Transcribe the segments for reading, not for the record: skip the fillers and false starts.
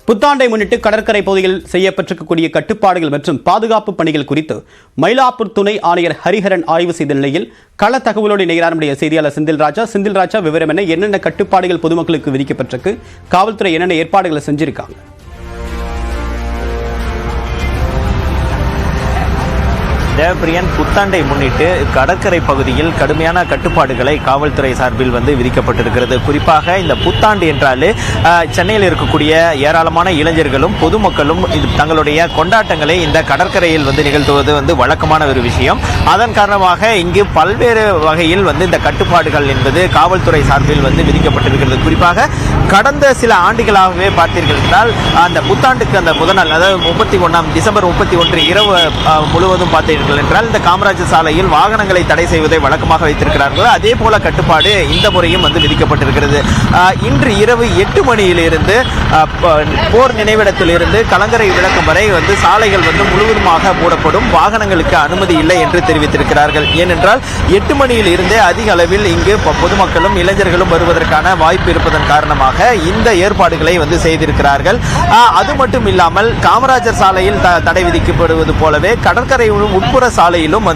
புத்தாண்டை முன்னிட்டு கடற்கரை பகுதியில் செய்யப்பட்டிருக்கக்கூடிய கட்டுப்பாடுகள் மற்றும் பாதுகாப்பு பணிகள் குறித்து மயிலாப்பூர் துணை ஆணையர் ஹரிஹரன் ஆய்வு செய்த நிலையில் கள தகவலோடு இணைகிறார் நம்முடைய செய்தியாளர் செந்தில் ராஜா விவரம் என்னென்ன கட்டுப்பாடுகள் பொதுமக்களுக்கு விதிக்கப்பட்டிருக்கு, காவல்துறை என்னென்ன ஏற்பாடுகளை செஞ்சிருக்காங்க? தேவப்பிரியன், புத்தாண்டை முன்னிட்டு கடற்கரை பகுதியில் கடுமையான கட்டுப்பாடுகளை காவல்துறை சார்பில் விதிக்கப்பட்டிருக்கிறது. குறிப்பாக இந்த புத்தாண்டு என்றாலே சென்னையில் இருக்கக்கூடிய ஏராளமான இளைஞர்களும் பொதுமக்களும் தங்களுடைய கொண்டாட்டங்களை இந்த கடற்கரையில் நிகழ்த்துவது வழக்கமான ஒரு விஷயம். அதன் காரணமாக இங்கு பல்வேறு வகையில் இந்த கட்டுப்பாடுகள் என்பது காவல்துறை சார்பில் விதிக்கப்பட்டிருக்கிறது. குறிப்பாக கடந்த சில ஆண்டுகளாகவே பார்த்தீர்கள் என்றால் அந்த புத்தாண்டுக்கு அந்த முதல் நாள், அதாவது டிசம்பர் 31 இரவு முழுவதும் பார்த்தீர்கள் என்றால் இந்த காமராஜர் சாலையில் வாகனங்களை தடை செய்வதை வழக்கமாக வைத்திருக்கிறார்கள். அதே போல கட்டுப்பாடு இந்த முறையும் விதிக்கப்பட்டிருக்கிறது. இன்று இரவு 8 மணியிலிருந்து போர் நினைவிடத்திலிருந்து கலங்கரை விளக்கம் வரை சாலைகள் முழுவதுமாக மூடப்படும், வாகனங்களுக்கு அனுமதி இல்லை என்று தெரிவித்திருக்கிறார்கள். ஏனென்றால் 8 மணியில் இருந்தே அதிக அளவில் இங்கு பொதுமக்களும் இளைஞர்களும் வருவதற்கான வாய்ப்பு இருப்பதன் காரணமாக இந்த ஏற்பாடுகளை செய்திருக்கிறார்கள். அது மட்டும் இல்லாமல் காமராஜர் சாலையில் தடை விதிக்கப்படுவது போலவே கடற்கரை உட்புற சாலையிலும்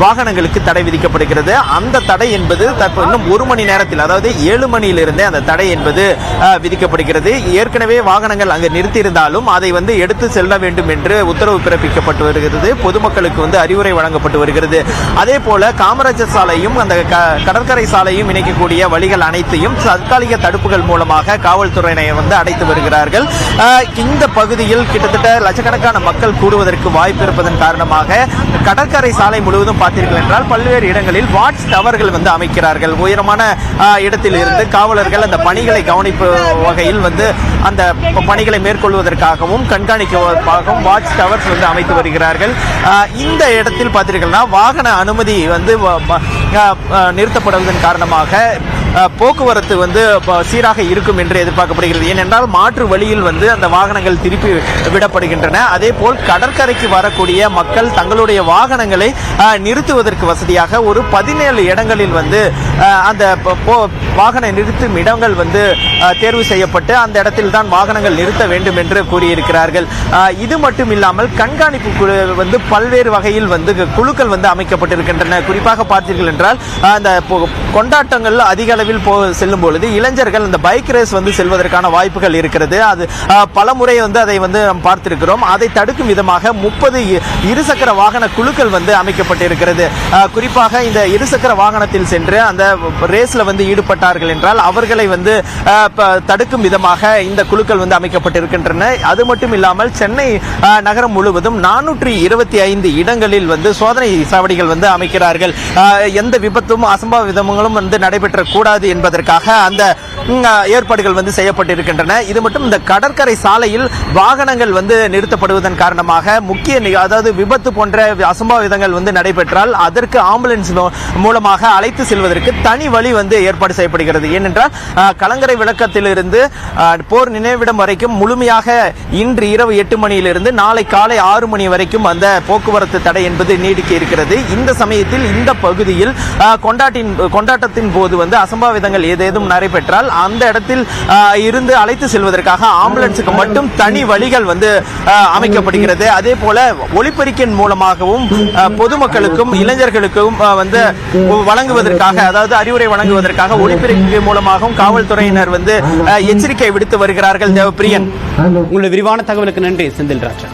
வாகனங்களுக்கு தடை விதிக்கப்படுகிறது. அந்த தடை என்பது இன்னும் 1 மணி நேரத்தில், அதாவது 7 மணியிலிருந்தே அந்த தடை என்பது விதிக்கப்படுகிறது. ஏற்கனவே வாகனங்கள் அங்கு நிறுத்தியிருந்தாலும் அதை எடுத்து செல்ல வேண்டும் என்று உத்தரவு பிறப்பிக்கப்பட்டு வருகிறது. பொதுமக்களுக்கு அறிவுரை வழங்கப்பட்டு வருகிறது. அதே போல காமராஜர் சாலையும் அந்த கடற்கரை சாலையும் இணைக்கக்கூடிய வழிகள் அனைத்தையும் தற்காலிக தடுப்புகள் மூலமாக காவல்துறையினர் அடைத்து வருகிறார்கள். இந்த பகுதியில் கிட்டத்தட்ட லட்சக்கணக்கான மக்கள் கூடுவதற்கு வாய்ப்பு இருப்பதன் காரணமாக கடற்கரை சாலை முழுவதும் பார்த்தீர்கள் என்றால் பல்வேறு இடங்களில் வாட்ச் டவர்கள் அமைக்கிறார்கள். உயரமான இடத்தில் இருந்து காவலர்கள் அந்த பணிகளை கவனிப்பு வகையில் அந்த பணிகளை மேற்கொள்வதற்காகவும் கண்காணிப்பதற்காகவும் வாட்ச் டவர்ஸ் அமைத்து வருகிறார்கள். இந்த இடத்தில் பார்த்தீர்கள்னா வாகன அனுமதி நிறுத்தப்படுவதன் காரணமாக போக்குவரத்து சீராக இருக்கும் என்று எதிர்பார்க்கப்படுகிறது. ஏனென்றால் மாற்று வழியில் அந்த வாகனங்கள் திருப்பி விடப்படுகின்றன. அதே போல் கடற்கரைக்கு வரக்கூடிய மக்கள் தங்களுடைய வாகனங்களை நிறுத்துவதற்கு வசதியாக ஒரு 17 இடங்களில் அந்த வாகன நிறுத்தும் இடங்கள் தேர்வு செய்யப்பட்டு அந்த இடத்தில் தான் வாகனங்கள் நிறுத்த வேண்டும் என்று கூறியிருக்கிறார்கள். இது மட்டும் இல்லாமல் கண்காணிப்பு பல்வேறு வகையில் குழுக்கள் அமைக்கப்பட்டிருக்கின்றன. குறிப்பாக பார்த்தீர்கள் என்றால் அந்த கொண்டாட்டங்கள் அதிக அளவில் செல்லும் பொழுது இளைஞர்கள் அந்த பைக் ரேஸ் செல்வதற்கான வாய்ப்புகள் இருக்கிறது. அது பல முறை அதை நாம் பார்த்திருக்கிறோம். அதை தடுக்கும் விதமாக 30 இருசக்கர வாகன குழுக்கள் அமைக்கப்பட்டிருக்கிறது. குறிப்பாக இந்த இருசக்கர வாகனத்தில் சென்று அந்த ரேஸ்ல ஈடுபட்டார்கள் என்றால் அவர்களை தடுக்கும் விதமாக இந்த குழுக்கள் அமைக்கப்பட்டிருக்கின்றன. அது மட்டும் இல்லாமல் சென்னை நகரம் முழுவதும் 425 இடங்களில் சோதனை சாவடிகள் அமைக்கிறார்கள். எந்த விபத்தும் அசம்பாவிதங்களும் நடைபெற்ற கூடாது என்பதற்காக அந்த ஏற்பாடுகள் செய்யப்பட்டிருக்கின்றன. இது மட்டும் இந்த கடற்கரை சாலையில் வாகனங்கள் நிறுத்தப்படுவதன் காரணமாக முக்கிய, அதாவது விபத்து போன்ற அசம்பாவிதங்கள் நடைபெற்றால் அதற்கு ஆம்புலன்ஸ் மூலமாக அழைத்து செல்வதற்கு தனி வழி ஏற்பாடு செய்யப்படுகிறது. ஏனென்றால் கலங்கரை விளக்கத்திலிருந்து போர் நினைவிடம் வரைக்கும் முழுமையாக இன்று இரவு 8 மணியிலிருந்து நாளை காலை 6 மணி வரைக்கும் அந்த போக்குவரத்து தடை என்பது நீடிக்க இருக்கிறது. இந்த சமயத்தில் இந்த பகுதியில் கொண்டாட்டத்தின் போது அசம்பாவிதங்கள் ஏதேதும் நடைபெற்றால் அந்த இடத்தில் இருந்து அழைத்து செல்வதற்காக ஆம்புலன்ஸுக்கு மட்டும் தனி வழிகள் அமைக்கப்படுகிறது. அதே போல ஒலிபெருக்கின் மூலமாகவும் பொதுமக்களுக்கும் இளைஞர்களுக்கும் வழங்குவதற்காக, அதாவது அறிவுரை வழங்குவதற்காக ஒலிபெருக்கி மூலமாகவும் காவல்துறையினர் எச்சரிக்கை விடுத்து வருகிறார்கள். தேவப்பிரியன், உங்களுடைய விரிவான தகவலுக்கு நன்றி செந்தில் ராஜா.